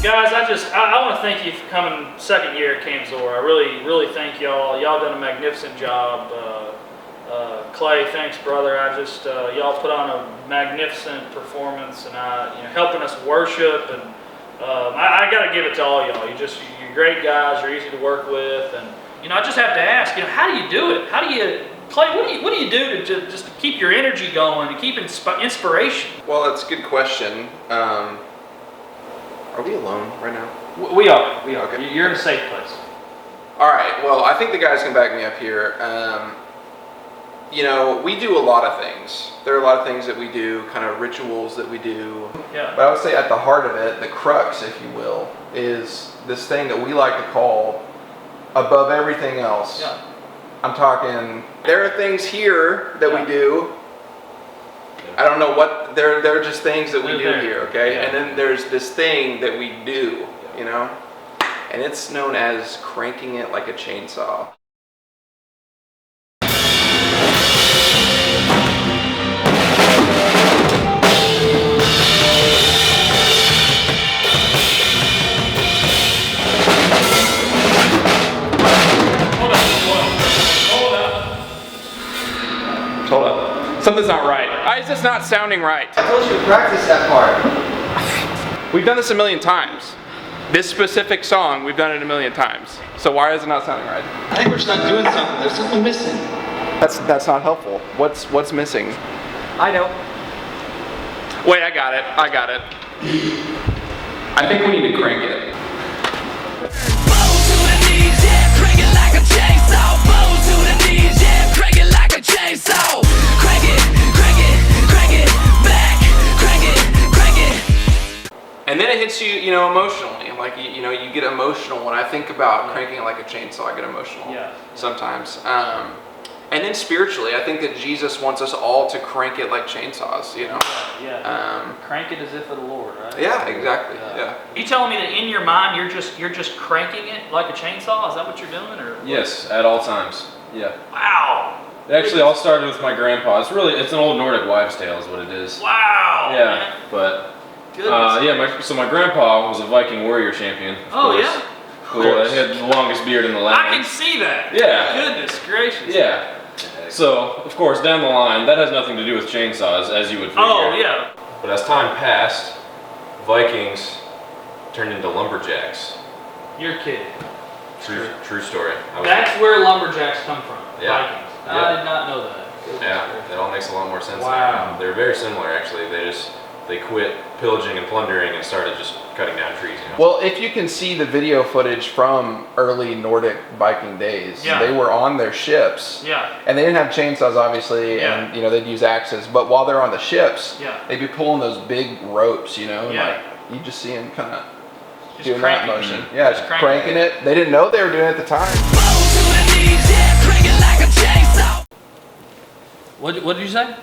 Guys, I want to thank you for coming second year at Camp Zora. I really thank y'all. Y'all done a magnificent job. Clay, thanks, brother. Y'all put on a magnificent performance, and helping us worship, and I got to give it to all y'all. You're great guys. You're easy to work with, and I just have to ask, how do you do it? Clay, what do you do to just to keep your energy going and keep inspiration? Well, that's a good question. Are we alone right now? We are. Okay. You're in a safe place. All right. Well, I think the guys can back me up here. We do a lot of things. There are a lot of things that we do, kind of rituals that we do. Yeah. But I would say at the heart of it, the crux, if you will, is this thing that we like to call above everything else. Yeah. I'm talking, there are things here that we do. I don't know what, they're just things that we do here, okay? Yeah. And then there's this thing that we do, And it's known as cranking it like a chainsaw. Hold up. Something's not right. It's just not sounding right. I told you to practice that part. We've done this a million times. This specific song, we've done it a million times. So why is it not sounding right? I think we're just not doing something. There's something missing. That's not helpful. What's missing? I know. Wait, I got it. I think we need to crank it. And then it hits you, emotionally. Like, you get emotional when I think about cranking it like a chainsaw. I get emotional sometimes. And then spiritually, I think that Jesus wants us all to crank it like chainsaws, Yeah. Crank it as if of the Lord, right? Yeah, exactly. Yeah. You telling me that in your mind you're just cranking it like a chainsaw? Is that what you're doing, or? Yes, at all times. Yeah. Wow. It actually all started with my grandpa. It's an old Nordic wives' tale is what it is. Wow. Yeah, Man. but Goodness. my grandpa was a Viking warrior champion. Of course. Yeah. Clearly, he had the longest beard in the land. I can see that. Yeah. Goodness gracious. Yeah. So, of course, down the line, that has nothing to do with chainsaws, as you would figure. Oh yeah. But as time passed, Vikings turned into lumberjacks. You're kidding. True story. That's where lumberjacks come from. Yeah. Vikings. Yeah. I did not know that. Yeah, it all makes a lot more sense. Wow. They're very similar, actually. They quit pillaging and plundering and started just cutting down trees. Well, if you can see the video footage from early Nordic Viking days, they were on their ships. Yeah. And they didn't have chainsaws, obviously, and they'd use axes. But while they're on the ships, they'd be pulling those big ropes, and like you just see them kind of doing that motion. Yeah, just cranking it. They didn't know they were doing it at the time. What did you say?